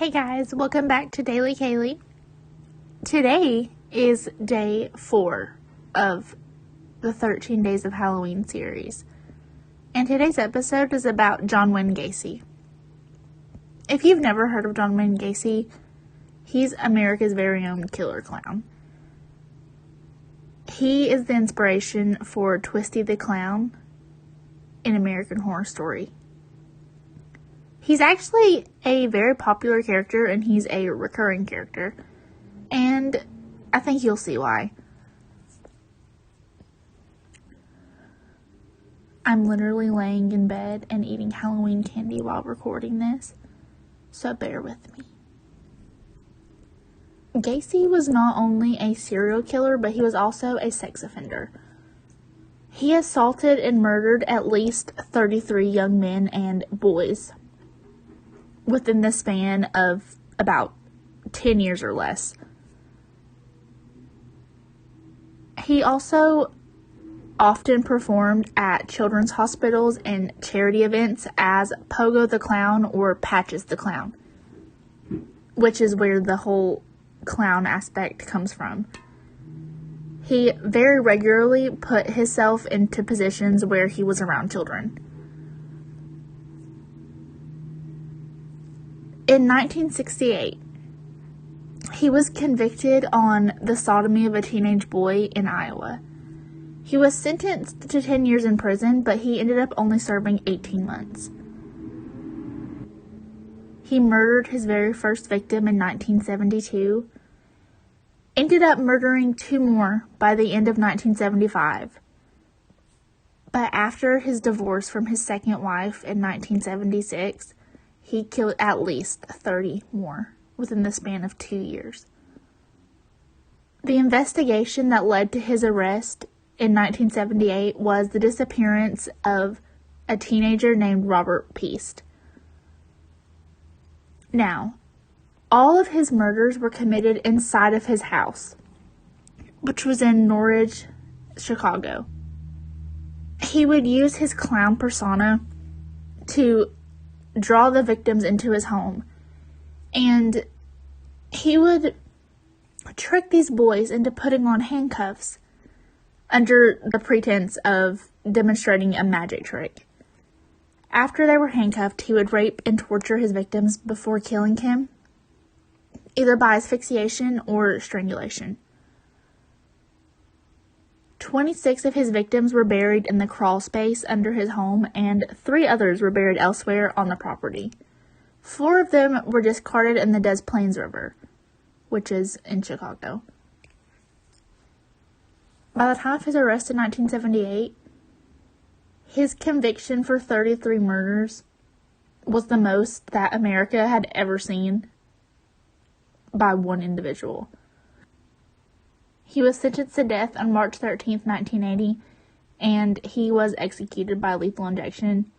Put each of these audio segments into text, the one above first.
Hey guys, welcome back to Daily Kaylee. Today is day 4 of the 13 Days of Halloween series. And today's episode is about John Wayne Gacy. If you've never heard of John Wayne Gacy, he's America's very own killer clown. He is the inspiration for Twisty the Clown in American Horror Story. He's actually a very popular character, and he's a recurring character. And I think you'll see why. I'm literally laying in bed and eating Halloween candy while recording this, so bear with me. Gacy was not only a serial killer, but he was also a sex offender. He assaulted and murdered at least 33 young men and boys within the span of about 10 years or less. He also often performed at children's hospitals and charity events as Pogo the Clown or Patches the Clown, which is where the whole clown aspect comes from. He very regularly put himself into positions where he was around children. In 1968, he was convicted on the sodomy of a teenage boy in Iowa. He was sentenced to 10 years in prison, but he ended up only serving 18 months. He murdered his very first victim in 1972, ended up murdering 2 more by the end of 1975. But after his divorce from his second wife in 1976, he killed at least 30 more within the span of 2 years. The investigation that led to his arrest in 1978 was the disappearance of a teenager named Robert Peast. Now, all of his murders were committed inside of his house, which was in Norridge, Chicago. He would use his clown persona to draw the victims into his home, and he would trick these boys into putting on handcuffs under the pretense of demonstrating a magic trick. After they were handcuffed, he would rape and torture his victims before killing him, either by asphyxiation or strangulation. 26 of his victims were buried in the crawl space under his home, and 3 others were buried elsewhere on the property. 4 of them were discarded in the Des Plaines River, which is in Chicago. By the time of his arrest in 1978, his conviction for 33 murders was the most that America had ever seen by one individual. He was sentenced to death on March 13th, 1980, and he was executed by lethal injection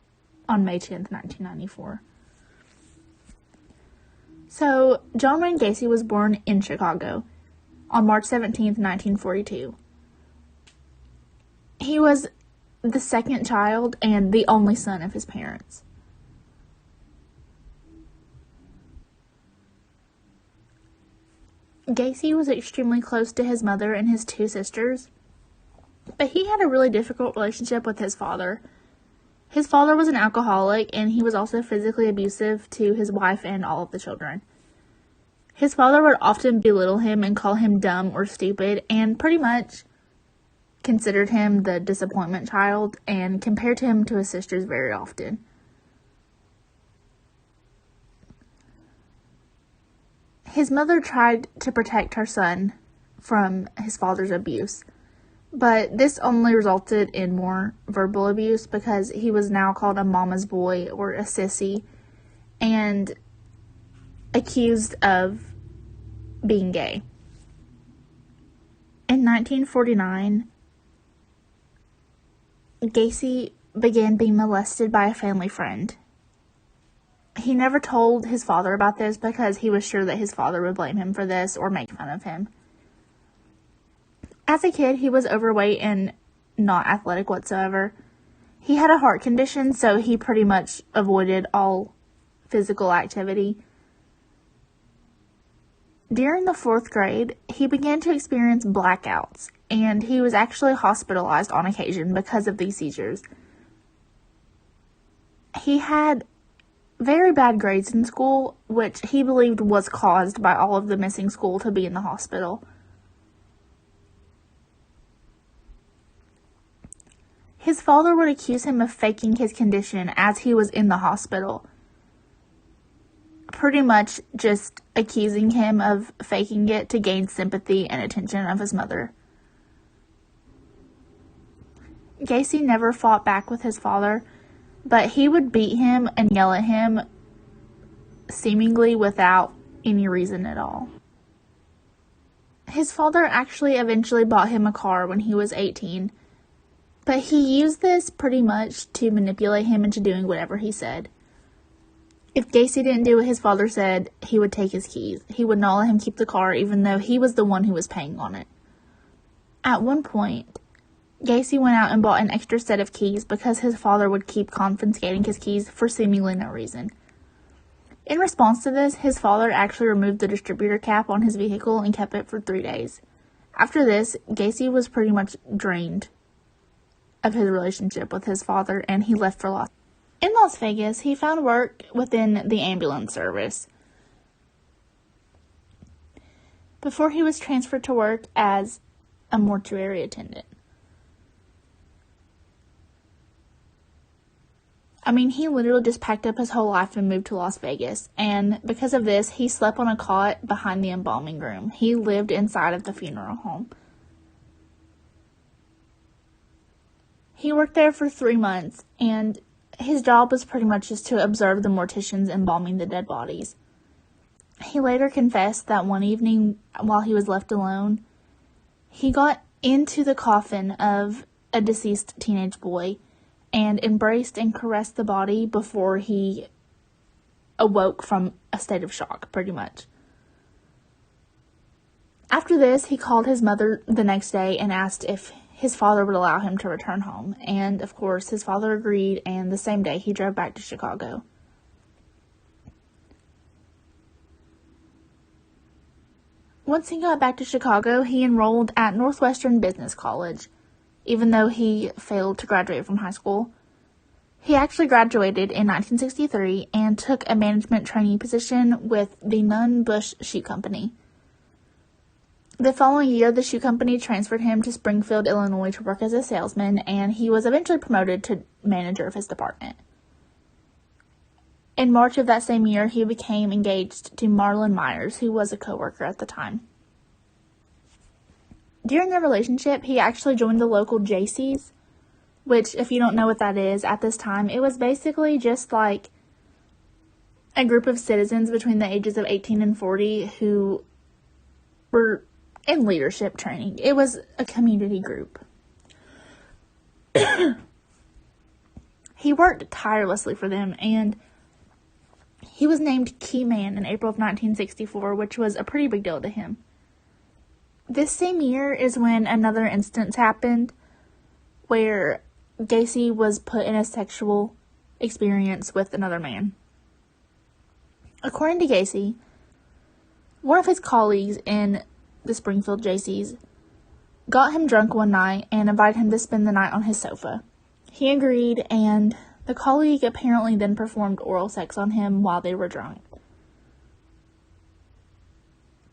on May 10th, 1994. So, John Wayne Gacy was born in Chicago on March 17th, 1942. He was the second child and the only son of his parents. Gacy was extremely close to his mother and his 2 sisters, but he had a really difficult relationship with his father. His father was an alcoholic, and he was also physically abusive to his wife and all of the children. His father would often belittle him and call him dumb or stupid, and pretty much considered him the disappointment child and compared him to his sisters very often. His mother tried to protect her son from his father's abuse, but this only resulted in more verbal abuse because he was now called a mama's boy or a sissy and accused of being gay. In 1949, Gacy began being molested by a family friend. He never told his father about this because he was sure that his father would blame him for this or make fun of him. As a kid, he was overweight and not athletic whatsoever. He had a heart condition, so he pretty much avoided all physical activity. During the 4th grade, he began to experience blackouts, and he was actually hospitalized on occasion because of these seizures. He had very bad grades in school, which he believed was caused by all of the missing school to be in the hospital. His father would accuse him of faking his condition as he was in the hospital, pretty much just accusing him of faking it to gain sympathy and attention of his mother. Gacy never fought back with his father, but he would beat him and yell at him seemingly without any reason at all. His father actually eventually bought him a car when he was 18, but he used this pretty much to manipulate him into doing whatever he said. If Gacy didn't do what his father said, he would take his keys. He would not let him keep the car, even though he was the one who was paying on it. At one point, Gacy went out and bought an extra set of keys because his father would keep confiscating his keys for seemingly no reason. In response to this, his father actually removed the distributor cap on his vehicle and kept it for 3 days. After this, Gacy was pretty much drained of his relationship with his father, and he left for Las Vegas. In Las Vegas, he found work within the ambulance service before he was transferred to work as a mortuary attendant. I mean, he literally just packed up his whole life and moved to Las Vegas, and because of this, he slept on a cot behind the embalming room. He lived inside of the funeral home. He worked there for 3 months, and his job was pretty much just to observe the morticians embalming the dead bodies. He later confessed that one evening, while he was left alone, he got into the coffin of a deceased teenage boy and embraced and caressed the body before he awoke from a state of shock, pretty much. After this, he called his mother the next day and asked if his father would allow him to return home, and of course his father agreed, and the same day he drove back to Chicago. Once he got back to Chicago, he enrolled at Northwestern Business College, even though he failed to graduate from high school. He actually graduated in 1963 and took a management trainee position with the Nunn Bush Shoe Company. The following year, the shoe company transferred him to Springfield, Illinois to work as a salesman, and he was eventually promoted to manager of his department. In March of that same year, he became engaged to Marlon Myers, who was a coworker at the time. During their relationship, he actually joined the local Gacy's, which, if you don't know what that is, at this time, it was basically just like a group of citizens between the ages of 18 and 40 who were in leadership training. It was a community group. He worked tirelessly for them, and he was named Key Man in April of 1964, which was a pretty big deal to him. This same year is when another instance happened where Gacy was put in a sexual experience with another man. According to Gacy, one of his colleagues in the Springfield Gacy's got him drunk one night and invited him to spend the night on his sofa. He agreed, and the colleague apparently then performed oral sex on him while they were drunk.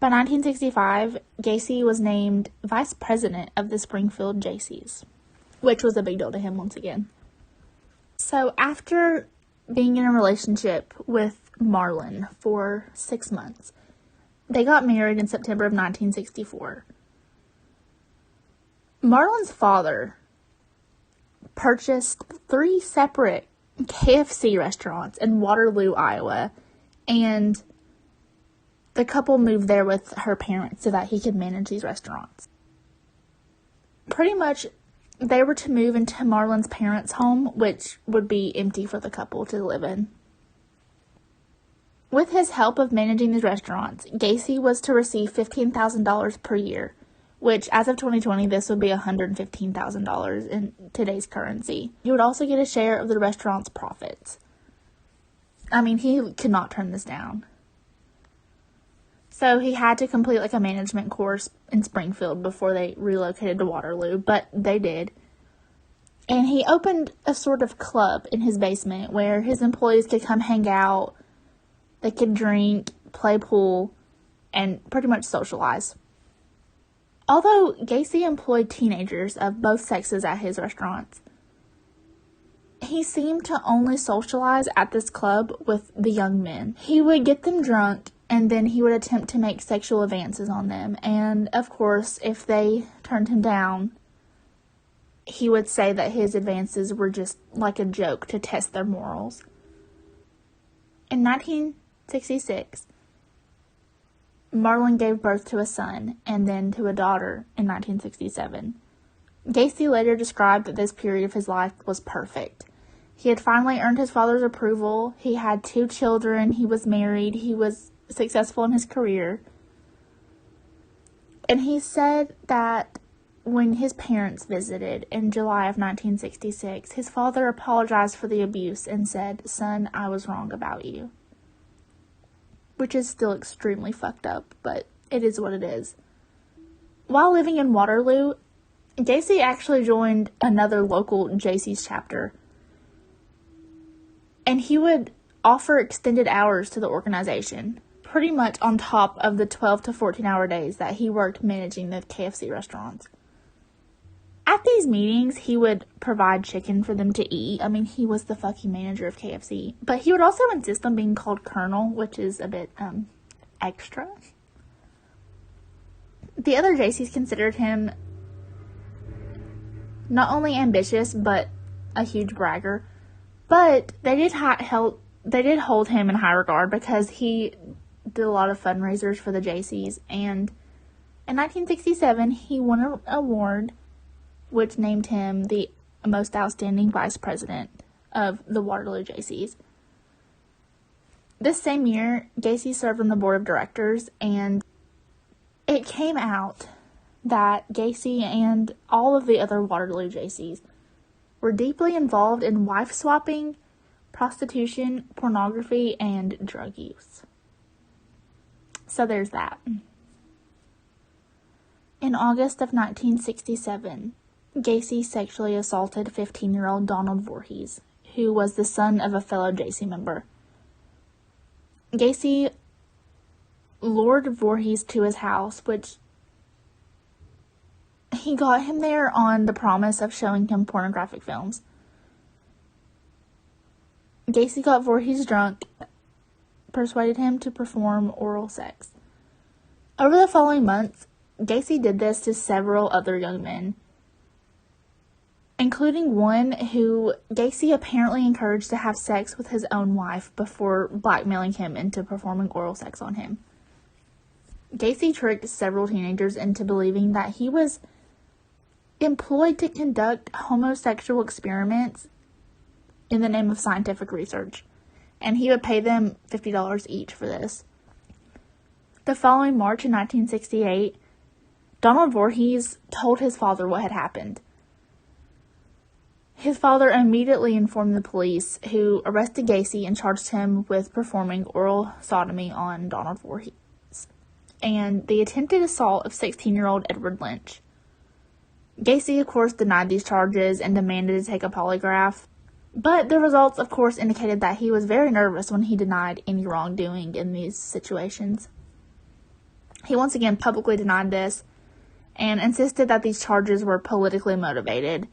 By 1965, Gacy was named vice president of the Springfield Gacy's, which was a big deal to him once again. So after being in a relationship with Marlon for 6 months, they got married in September of 1964. Marlon's father purchased 3 separate KFC restaurants in Waterloo, Iowa, and the couple moved there with her parents so that he could manage these restaurants. Pretty much, they were to move into Marlon's parents' home, which would be empty for the couple to live in. With his help of managing these restaurants, Gacy was to receive $15,000 per year, which, as of 2020, this would be $115,000 in today's currency. He would also get a share of the restaurant's profits. I mean, he could not turn this down. So he had to complete like a management course in Springfield before they relocated to Waterloo, but they did. And he opened a sort of club in his basement where his employees could come hang out, they could drink, play pool, and pretty much socialize. Although Gacy employed teenagers of both sexes at his restaurants, he seemed to only socialize at this club with the young men. He would get them drunk, and then he would attempt to make sexual advances on them. And, of course, if they turned him down, he would say that his advances were just like a joke to test their morals. In 1966, Marlon gave birth to a son and then to a daughter in 1967. Gacy later described that this period of his life was perfect. He had finally earned his father's approval. He had 2 children. He was married. He was successful in his career. And he said that when his parents visited in July of 1966, his father apologized for the abuse and said, "Son, I was wrong about you." Which is still extremely fucked up, but it is what it is. While living in Waterloo, Gacy actually joined another local Jaycees chapter. And he would offer extended hours to the organization, pretty much on top of the 12 to 14-hour days that he worked managing the KFC restaurants. At these meetings, he would provide chicken for them to eat. I mean, he was the fucking manager of KFC. But he would also insist on being called Colonel, which is a bit, extra. The other Jaycees considered him not only ambitious, but a huge bragger. But they did hold him in high regard because he did a lot of fundraisers for the Jaycees. And in 1967, he won an award which named him the most outstanding vice president of the Waterloo Jaycees. This same year, Gacy served on the board of directors, and it came out that Gacy and all of the other Waterloo Jaycees were deeply involved in wife swapping, prostitution, pornography, and drug use. So there's that. In August of 1967, Gacy sexually assaulted 15-year-old Donald Voorhees, who was the son of a fellow Jaycee member. Gacy lured Voorhees to his house, which he got him there on the promise of showing him pornographic films. Gacy got Voorhees drunk, persuaded him to perform oral sex. Over the following months, Gacy did this to several other young men, including one who Gacy apparently encouraged to have sex with his own wife before blackmailing him into performing oral sex on him. Gacy tricked several teenagers into believing that he was employed to conduct homosexual experiments in the name of scientific research, and he would pay them $50 each for this. The following March in 1968, Donald Voorhees told his father what had happened. His father immediately informed the police, who arrested Gacy and charged him with performing oral sodomy on Donald Voorhees and the attempted assault of 16-year-old Edward Lynch. Gacy, of course, denied these charges and demanded to take a polygraph, but the results, of course, indicated that he was very nervous when he denied any wrongdoing in these situations. He once again publicly denied this and insisted that these charges were politically motivated.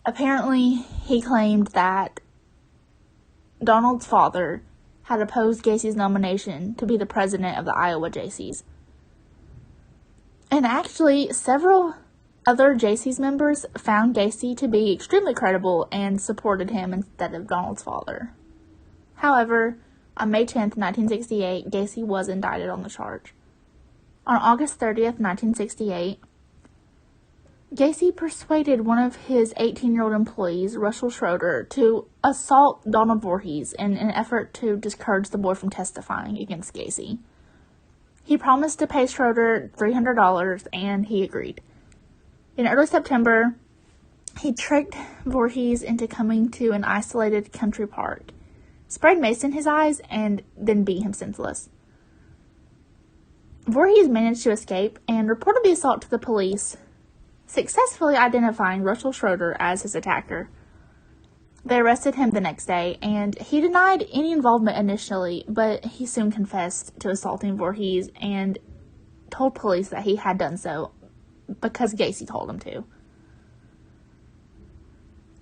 Apparently, he claimed that Donald's father had opposed Gacy's nomination to be the president of the Iowa Jaycees. And actually, several other Jaycees members found Gacy to be extremely credible and supported him instead of Donald's father. However, on May 10th, 1968, Gacy was indicted on the charge. On August 30th, 1968, Gacy persuaded one of his 18-year-old employees, Russell Schroeder, to assault Donald Voorhees in an effort to discourage the boy from testifying against Gacy. He promised to pay Schroeder $300, and he agreed. In early September, he tricked Voorhees into coming to an isolated country park, sprayed mace in his eyes, and then beat him senseless. Voorhees managed to escape and reported the assault to the police, successfully identifying Russell Schroeder as his attacker. They arrested him the next day, and he denied any involvement initially, but he soon confessed to assaulting Voorhees and told police that he had done so because Gacy told him to.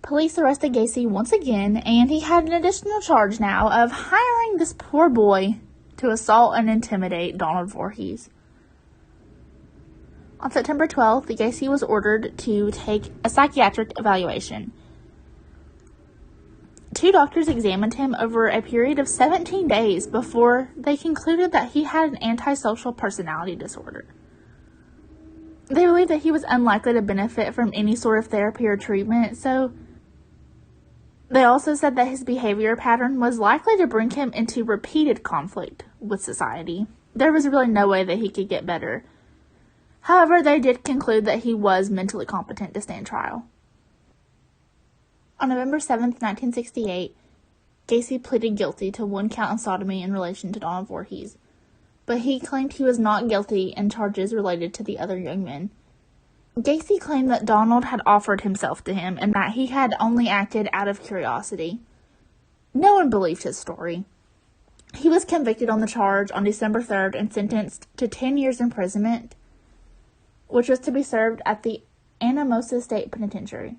Police arrested Gacy once again, and he had an additional charge now of hiring this poor boy to assault and intimidate Donald Voorhees. On September 12th, Gacy was ordered to take a psychiatric evaluation. 2 doctors examined him over a period of 17 days before they concluded that he had an antisocial personality disorder. They believed that he was unlikely to benefit from any sort of therapy or treatment, so they also said that his behavior pattern was likely to bring him into repeated conflict with society. There was really no way that he could get better. However, they did conclude that he was mentally competent to stand trial. On November 7th, 1968, Gacy pleaded guilty to 1 count of sodomy in relation to Donald Voorhees, but he claimed he was not guilty in charges related to the other young men. Gacy claimed that Donald had offered himself to him and that he had only acted out of curiosity. No one believed his story. He was convicted on the charge on December 3rd and sentenced to 10 years imprisonment, which was to be served at the Anamosa State Penitentiary.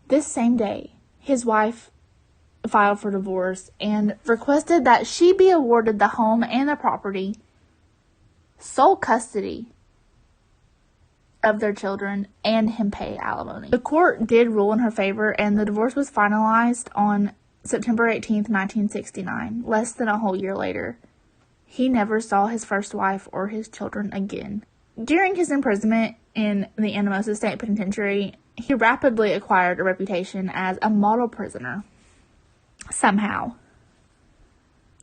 This same day, his wife filed for divorce and requested that she be awarded the home and the property, sole custody of their children, and him pay alimony. The court did rule in her favor, and the divorce was finalized on September 18th, 1969, less than a whole year later. He never saw his first wife or his children again. During his imprisonment in the Anamosa State Penitentiary, he rapidly acquired a reputation as a model prisoner. Somehow.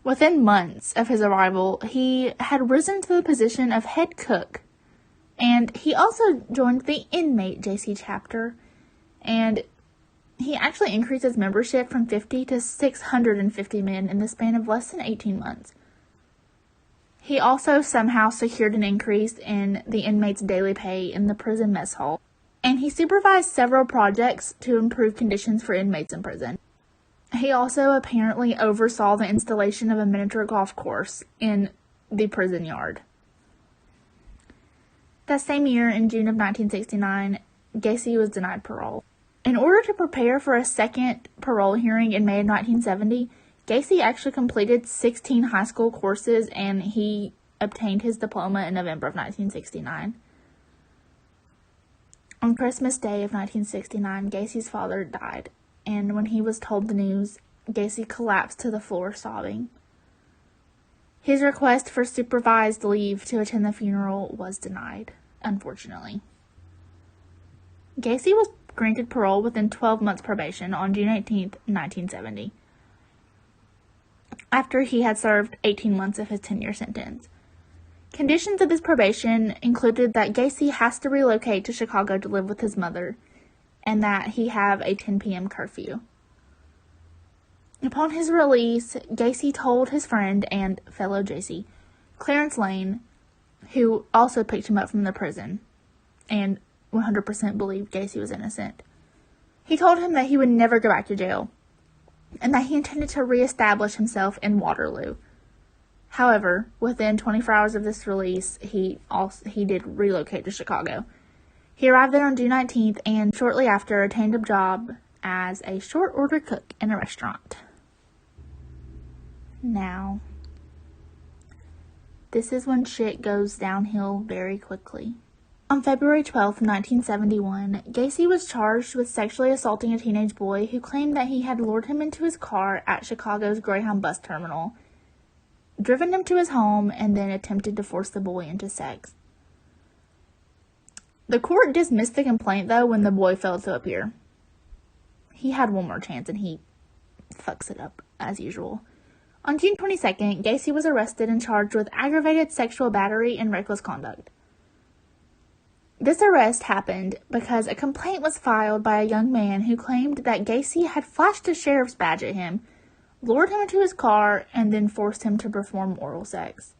Within months of his arrival, he had risen to the position of head cook, and he also joined the inmate JC chapter, and he actually increased his membership from 50 to 650 men in the span of less than 18 months. He also somehow secured an increase in the inmates' daily pay in the prison mess hall, and he supervised several projects to improve conditions for inmates in prison. He also apparently oversaw the installation of a miniature golf course in the prison yard. That same year, in June of 1969, Gacy was denied parole. In order to prepare for a second parole hearing in May of 1970, Gacy actually completed 16 high school courses, and he obtained his diploma in November of 1969. On Christmas Day of 1969, Gacy's father died, and when he was told the news, Gacy collapsed to the floor sobbing. His request for supervised leave to attend the funeral was denied, unfortunately. Gacy was granted parole within 12 months probation on June 18, 1970, after he had served 18 months of his 10-year sentence. Conditions of his probation included that Gacy has to relocate to Chicago to live with his mother, and that he have a 10 p.m. curfew. Upon his release, Gacy told his friend and fellow JC, Clarence Lane, who also picked him up from the prison, and 100% believed Gacy was innocent. He told him that he would never go back to jail, and that he intended to reestablish himself in Waterloo. However, within 24 hours of this release, he did relocate to Chicago. He arrived there on June 19th, and shortly after attained a job as a short-order cook in a restaurant. Now, this is when shit goes downhill very quickly. On February 12th, 1971, Gacy was charged with sexually assaulting a teenage boy who claimed that he had lured him into his car at Chicago's Greyhound bus terminal, driven him to his home, and then attempted to force the boy into sex. The court dismissed the complaint, though, when the boy failed to appear. He had one more chance, and he fucks it up, as usual. On June 22nd, Gacy was arrested and charged with aggravated sexual battery and reckless conduct. This arrest happened because a complaint was filed by a young man who claimed that Gacy had flashed a sheriff's badge at him, lured him into his car, and then forced him to perform oral sex.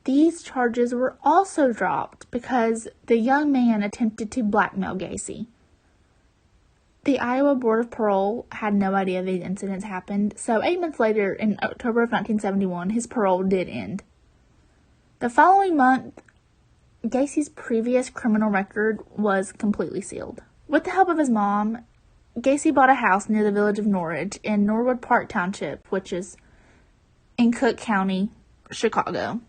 These charges were also dropped because the young man attempted to blackmail Gacy. The Iowa Board of Parole had no idea these incidents happened, so 8 months later, in October of 1971, his parole did end. The following month, Gacy's previous criminal record was completely sealed. With the help of his mom, Gacy bought a house near the village of Norridge in Norwood Park Township, which is in Cook County, Chicago.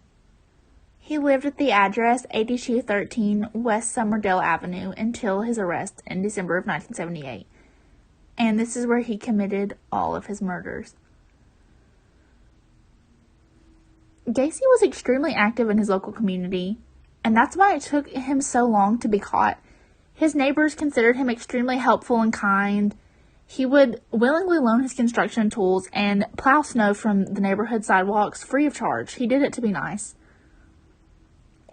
He lived at the address 8213 West Summerdale Avenue until his arrest in December of 1978. And this is where he committed all of his murders. Gacy was extremely active in his local community, and that's why it took him so long to be caught. His neighbors considered him extremely helpful and kind. He would willingly loan his construction tools and plow snow from the neighborhood sidewalks free of charge. He did it to be nice.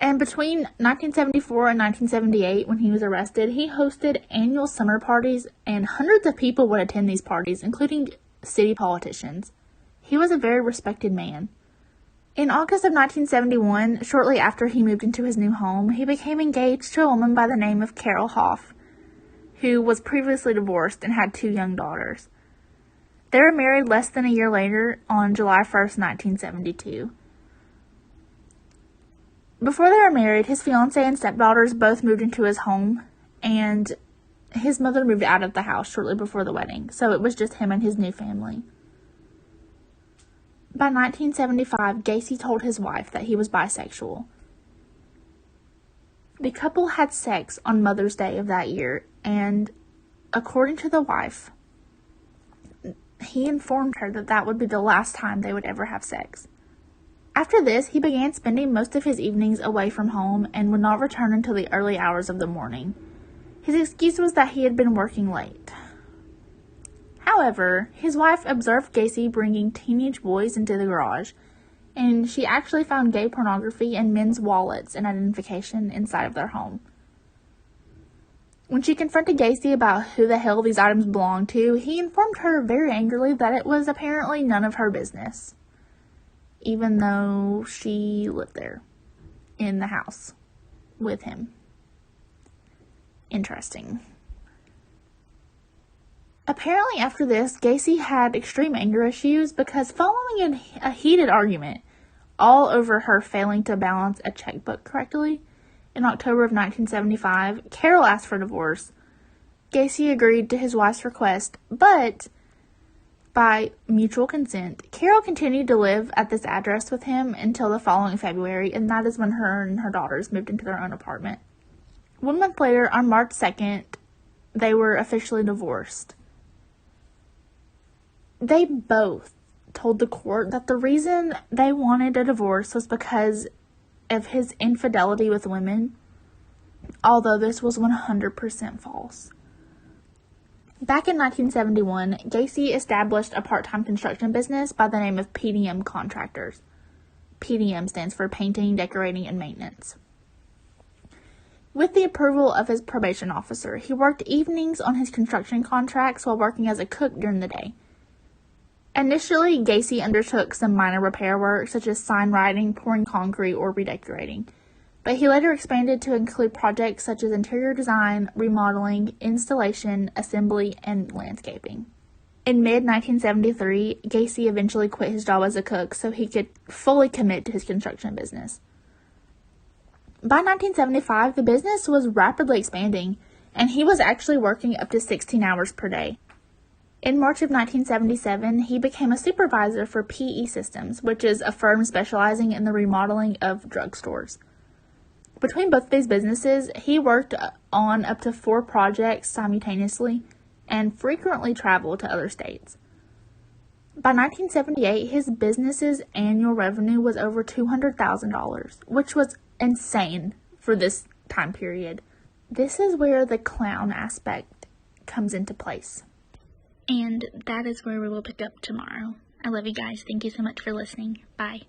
And between 1974 and 1978, when he was arrested, he hosted annual summer parties, and hundreds of people would attend these parties, including city politicians. He was a very respected man. In August of 1971, shortly after he moved into his new home, he became engaged to a woman by the name of Carol Hoff, who was previously divorced and had 2 young daughters. They were married less than a year later on July 1st, 1972. Before they were married, his fiancée and stepdaughters both moved into his home, and his mother moved out of the house shortly before the wedding, so it was just him and his new family. By 1975, Gacy told his wife that he was bisexual. The couple had sex on Mother's Day of that year, and according to the wife, he informed her that that would be the last time they would ever have sex. After this, he began spending most of his evenings away from home and would not return until the early hours of the morning. His excuse was that he had been working late. However, his wife observed Gacy bringing teenage boys into the garage, and she actually found gay pornography and men's wallets and identification inside of their home. When she confronted Gacy about who the hell these items belonged to, he informed her very angrily that it was apparently none of her business, even though she lived there in the house with him. Interesting. Apparently after this, Gacy had extreme anger issues because following a heated argument all over her failing to balance a checkbook correctly, in October of 1975, Carol asked for divorce. Gacy agreed to his wife's request, but by mutual consent, Carol continued to live at this address with him until the following February, and that is when her and her daughters moved into their own apartment. 1 month later, on March 2nd, they were officially divorced. They both told the court that the reason they wanted a divorce was because of his infidelity with women, although this was 100% false. Back in 1971, Gacy established a part-time construction business by the name of PDM Contractors. PDM stands for Painting, Decorating, and Maintenance. With the approval of his probation officer, he worked evenings on his construction contracts while working as a cook during the day. Initially, Gacy undertook some minor repair work, such as sign writing, pouring concrete, or redecorating, but he later expanded to include projects such as interior design, remodeling, installation, assembly, and landscaping. In mid-1973, Gacy eventually quit his job as a cook so he could fully commit to his construction business. By 1975, the business was rapidly expanding, and he was actually working up to 16 hours per day. In March of 1977, he became a supervisor for PE Systems, which is a firm specializing in the remodeling of drugstores. Between both these businesses, he worked on up to 4 projects simultaneously and frequently traveled to other states. By 1978, his business's annual revenue was over $200,000, which was insane for this time period. This is where the clown aspect comes into place. And that is where we will pick up tomorrow. I love you guys. Thank you so much for listening. Bye.